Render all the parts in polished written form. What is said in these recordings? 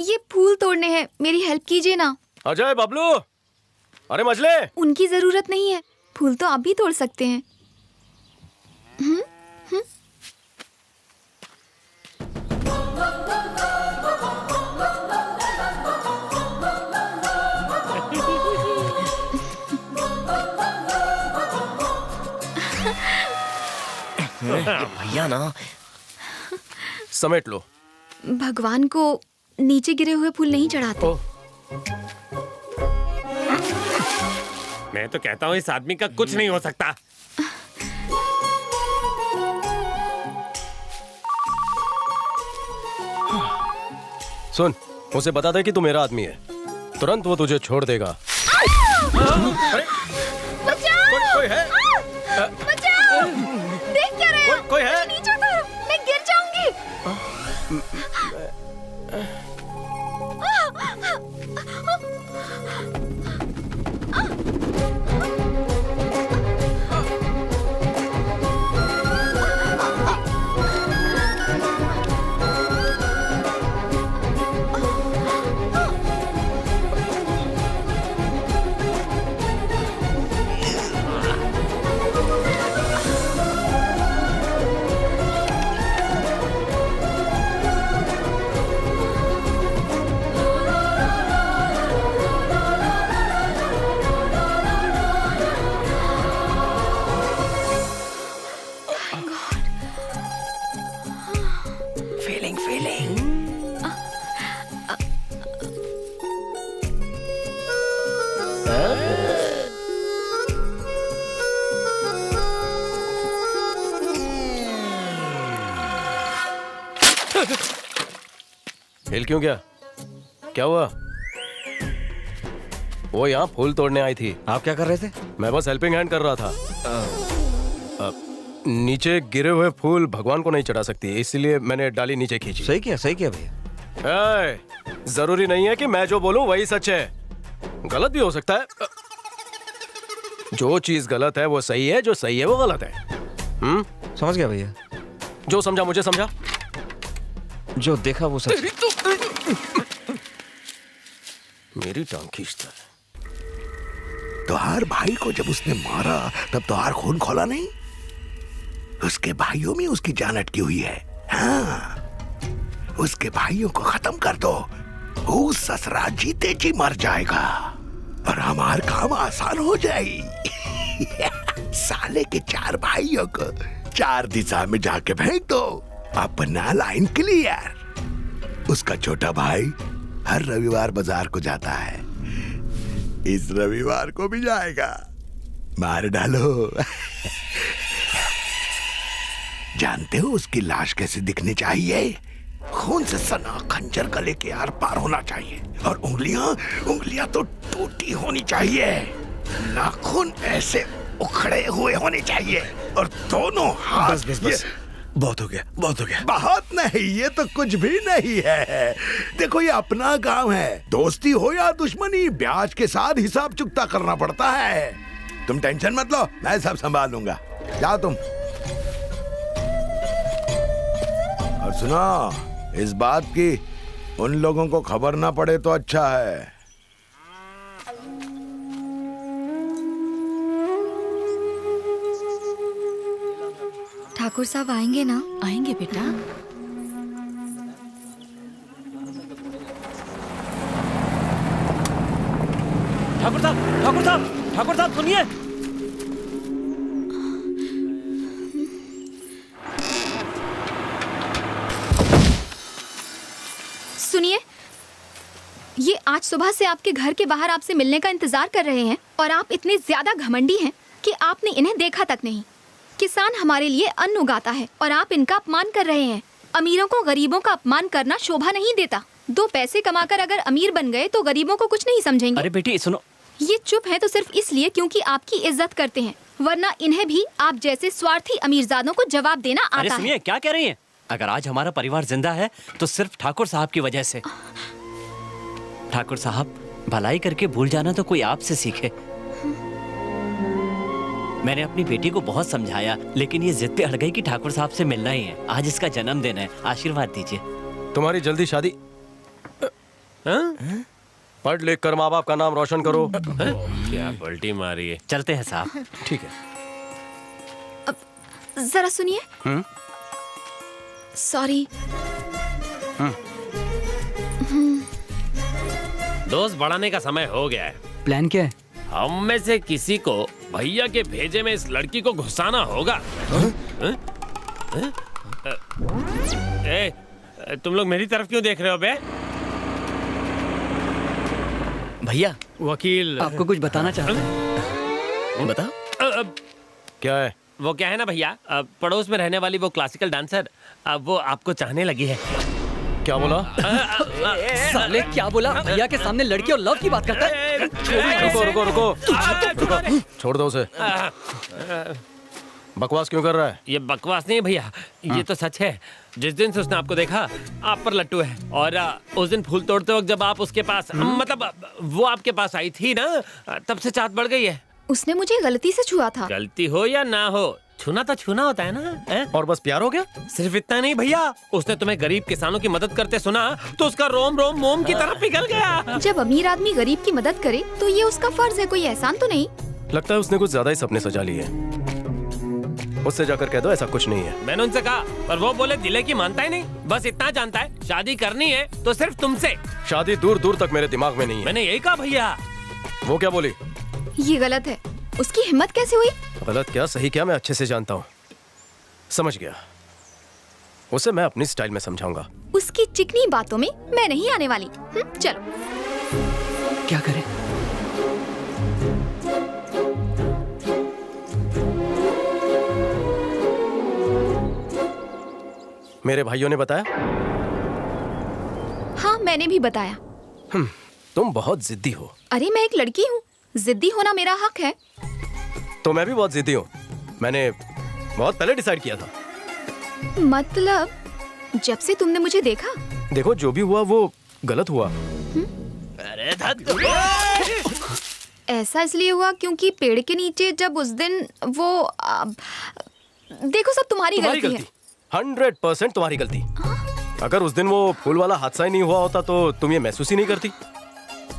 ये फूल तोड़ने हैं, मेरी हेल्प कीजिए ना। अजय, बबलू, अरे मजले। उनकी जरूरत नहीं है, फूल तो आप भी तोड़ सकते हैं। भैया ना, समेट लो। भगवान को नीचे गिरे हुए फूल नहीं चढ़ाते। मैं तो कहता हूँ इस आदमी का कुछ नहीं हो सकता। सुन, उसे बता दे कि तू मेरा आदमी है, तुरंत वो तुझे छोड़ देगा। कोई है? बचाओ! देख क्या रहे हो? कोई है? नीचे उतारो, मैं गिर जाऊंगी। हिल क्यों गया? क्या हुआ? वो यहाँ फूल तोड़ने आई थी। आप क्या कर रहे थे? मैं बस हेल्पिंग हैंड कर रहा था। नीचे गिरे हुए फूल भगवान को नहीं चढ़ा सकती, इसलिए मैंने डाली नीचे खींची। सही किया भैया। जरूरी नहीं है कि मैं जो बोलूं वही सच है, गलत भी हो सकता है। जो चीज गलत है वो सही है, जो सही है वो गलत है। समझ गया भैया। जो समझा मुझे समझा, जो देखा वो सच। मेरी टांग खींचता है। तोहार भाई को जब उसने मारा तब तोहार खून खोला नहीं? उसके भाइयों में उसकी जान अटकी हुई है। हाँ, उसके भाइयों को खत्म कर दो, वो ससुरा जीते जी मर जाएगा और हमार काम आसान हो जाएगी। साले के 4 भाइयों को 4 दिशा में जाके फेंक दो, अपना लाइन क्लियर। उसका छोटा भाई हर रविवार बाजार को जाता है, इस रविवार को भी जाएगा, मार डालो। जानते हो उसकी लाश कैसे दिखनी चाहिए? खून से सना खंजर गले के आर पार होना चाहिए और उंगलियां तो टूटी होनी चाहिए। नाखून ऐसे उखड़े हुए होने चाहिए और दोनों हाथ। बस। बहुत हो गया। बहुत नहीं, ये तो कुछ भी नहीं है। देखो, ये अपना काम है, दोस्ती हो या दुश्मनी, ब्याज के साथ हिसाब चुकता करना पड़ता है। तुम टेंशन मत लो, मैं सब संभाल लूंगा। जाओ तुम। और सुनो, इस बात की उन लोगों को खबर ना पड़े तो अच्छा है। ठाकुर साहब आएंगे ना? आएंगे बेटा। ठाकुर साहब सुनिए। सुनिए, ये आज सुबह से आपके घर के बाहर आपसे मिलने का इंतजार कर रहे हैं और आप इतने ज्यादा घमंडी हैं कि आपने इन्हें देखा तक नहीं। किसान हमारे लिए अन्न उगाता है और आप इनका अपमान कर रहे हैं। अमीरों को गरीबों का अपमान करना शोभा नहीं देता। 2 पैसे कमाकर अगर अमीर बन गए तो गरीबों को कुछ नहीं समझेंगे। अरे बेटी सुनो, ये चुप है तो सिर्फ इसलिए क्योंकि आपकी इज्जत करते हैं, वरना इन्हें भी आप जैसे स्वार्थी अमीरजादों को जवाब देना आता है। अरे सुनिए, क्या कह रही हैं? अगर आज हमारा परिवार जिंदा है तो सिर्फ ठाकुर साहब की वजह से। ठाकुर साहब, भलाई करके भूल जाना तो कोई आपसे सीखे। मैंने अपनी बेटी को बहुत समझाया, लेकिन ये जिद पे अड़ गई कि ठाकुर साहब से मिलना ही है। आज इसका जन्मदिन है, आशीर्वाद दीजिए। तुम्हारी जल्दी शादी हाँ? पढ़ लिख कर माँ बाप का नाम रोशन करो। क्या पलटी मारी है। चलते हैं साहब। ठीक है। जरा सुनिए। सॉरी। दोस्त बढ़ाने का समय हो गया है। प्लान क्या है? हम में से किसी को भैया के भेजे में इस लड़की को घुसाना होगा। हाँ? हाँ? तुम लोग मेरी तरफ क्यों देख रहे हो बे? भैया वकील आपको कुछ बताना चाहता हूँ। बताओ। क्या है? वो क्या है ना भैया, पड़ोस में रहने वाली वो क्लासिकल डांसर, वो आपको चाहने लगी है। क्या बोला? साले क्या बोला? भैया के सामने लड़की और लव की बात करता है। रुको रुको रुको रुको, छोड़ दो उसे। बकवास क्यों कर रहा है? ये बकवास नहीं है भैया, ये तो सच है। जिस दिन से उसने आपको देखा, आप पर लट्टू है। और उस दिन फूल तोड़ते वक्त जब आप उसके पास, मतलब वो आपके पास आई थी ना, तब से चाहत बढ़ गई है। उसने मुझे गलती से छुआ था। गलती हो या ना हो, छूना तो छूना होता है ना। है? और बस प्यार हो गया? सिर्फ इतना नहीं भैया, उसने तुम्हें गरीब किसानों की मदद करते सुना तो उसका रोम रोम मोम की तरह पिघल गया। जब अमीर आदमी गरीब की मदद करे तो ये उसका फर्ज है, कोई एहसान तो नहीं। लगता है उसने कुछ ज्यादा ही सपने सजा लिए। उससे जाकर कह दो ऐसा कुछ नहीं है। मैंने उनसे कहा, पर वो बोले दिले की मानता ही नहीं। बस इतना जानता है शादी करनी है तो सिर्फ तुमसे। शादी दूर दूर तक मेरे दिमाग में नहीं है। मैंने यही कहा भैया। वो क्या बोली? ये गलत है। उसकी हिम्मत कैसे हुई? गलत क्या सही क्या मैं अच्छे से जानता हूँ। समझ गया। उसे मैं अपनी स्टाइल में समझाऊंगा। उसकी चिकनी बातों में मैं नहीं आने वाली। चलो। क्या करें? मेरे भाइयों ने बताया? हाँ, मैंने भी बताया। तुम बहुत जिद्दी हो। अरे मैं एक लड़की हूँ, जिद्दी होना मेरा हक है। तो मैं भी बहुत जिद्दी हूँ। मैंने बहुत पहले डिसाइड किया था। मतलब जब से तुमने मुझे देखा? देखो जो भी हुआ वो गलत हुआ। अरे ऐसा इसलिए हुआ क्योंकि पेड़ के नीचे जब उस दिन वो देखो सब तुम्हारी गलती है। 100% तुम्हारी गलती। अगर उस दिन वो फूल वाला हादसा ही नहीं हुआ होता तो तुम ये महसूस ही नहीं करती।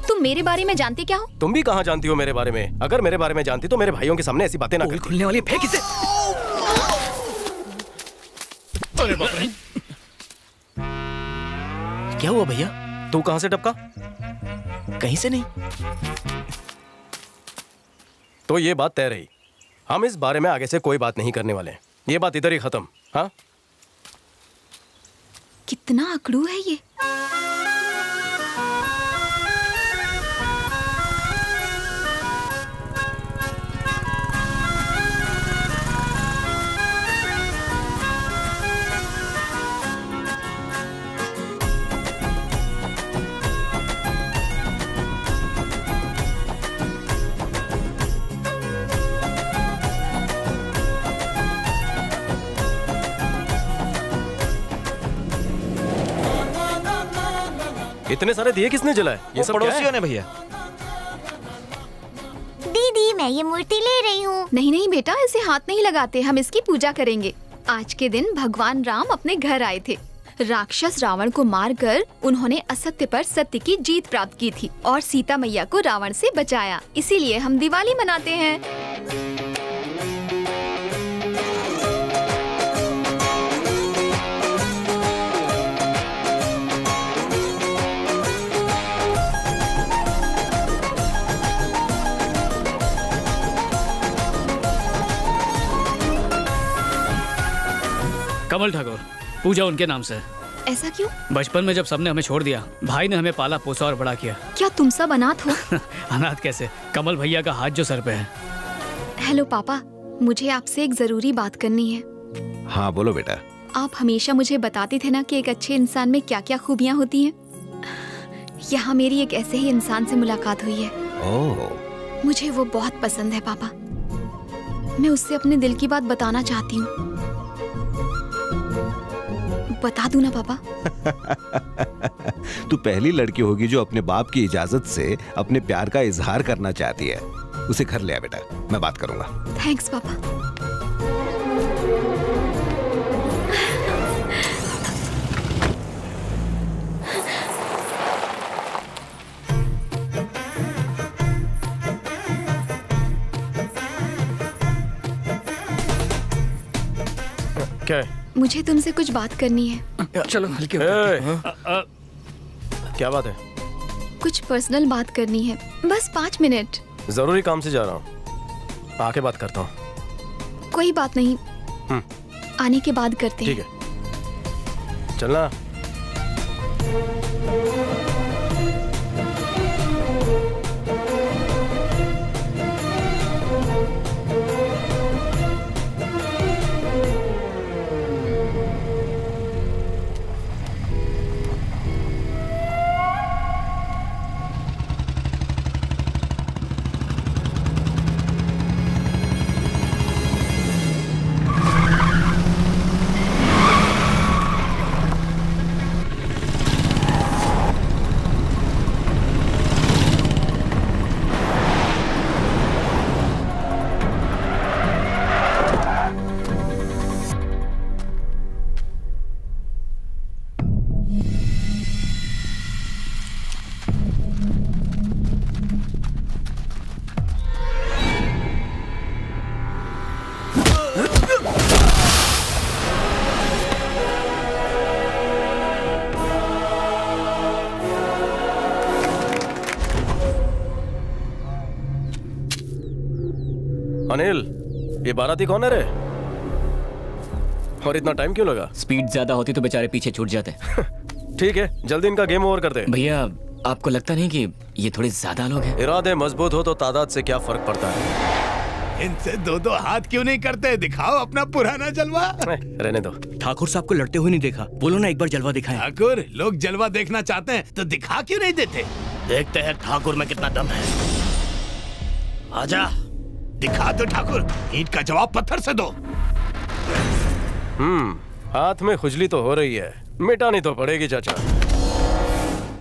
तुम मेरे बारे में जानती क्या हो? तुम भी कहाँ जानती हो मेरे बारे में? अगर मेरे बारे में जानती तो मेरे भाइयों के सामने ऐसी बातें ना करती। खुलने वाली, फेंक इसे। अरे बाप रे। क्या हुआ भैया? तू कहाँ से टपका? कहीं से नहीं। तो ये बात तय रही। हम इस बारे में आगे से कोई बात नहीं करने वाले हैं। ये बात इधर ही खत्म। हाँ? कितना अकड़ू है ये। इतने सारे दिए किसने जलाए? ये सब क्या है? पड़ोसियों ने भैया। दीदी मैं ये मूर्ति ले रही हूँ। नहीं नहीं बेटा, इसे हाथ नहीं लगाते, हम इसकी पूजा करेंगे। आज के दिन भगवान राम अपने घर आए थे। राक्षस रावण को मारकर उन्होंने असत्य पर सत्य की जीत प्राप्त की थी और सीता मैया को रावण से बचाया। इसीलिए हम दिवाली मनाते हैं। कमल ठाकुर, पूजा उनके नाम से है। ऐसा क्यों? बचपन में जब सबने हमें छोड़ दिया, भाई ने हमें पाला पोसा और बड़ा किया। क्या तुम सब अनाथ हो? अनाथ कैसे? कमल भैया का हाथ जो सर पे है। हेलो पापा, मुझे आपसे एक जरूरी बात करनी है। हाँ बोलो बेटा। आप हमेशा मुझे बताते थे ना कि एक अच्छे इंसान में क्या क्या खूबियाँ होती हैं। यहाँ मेरी एक ऐसे ही इंसान से मुलाकात हुई है। ओह, मुझे वो बहुत पसंद है पापा। मैं उससे अपने दिल की बात बताना चाहती हूँ। बता दूं ना पापा? तू पहली लड़की होगी जो अपने बाप की इजाजत से अपने प्यार का इजहार करना चाहती है। उसे घर ले आ बेटा, मैं बात करूंगा। थैंक्स पापा। क्या है? मुझे तुमसे कुछ बात करनी है। चलो हल्के ए, क्या बात है? कुछ पर्सनल बात करनी है, बस 5 मिनट। जरूरी काम से जा रहा हूँ, आके बात करता हूँ। कोई बात नहीं, आने के बाद करते ठीक हैं। है, चलना। अनिल, ये बाराती कौन है रे? और इतना टाइम क्यों लगा? स्पीड ज्यादा होती तो बेचारे पीछे छूट जाते। ठीक है, जल्दी इनका गेम ओवर कर दे। भैया आपको लगता नहीं कि ये थोड़े ज्यादा लोग हैं? इरादे मजबूत हो तो तादाद से क्या फर्क पड़ता है? इनसे दो दो हाथ क्यों नहीं करते? दिखाओ अपना पुराना जलवा। रहने दो। ठाकुर साहब को लड़ते हुए नहीं देखा, बोलो ना एक बार जलवा दिखाएं। ठाकुर, लोग जलवा देखना चाहते हैं तो दिखा क्यों नहीं देते? देखते हैं ठाकुर में कितना दम है। आजा। दिखा दो ठाकुर, ईंट का जवाब पत्थर से दो। हाथ में खुजली तो हो रही है, मिटानी तो पड़ेगी चाचा।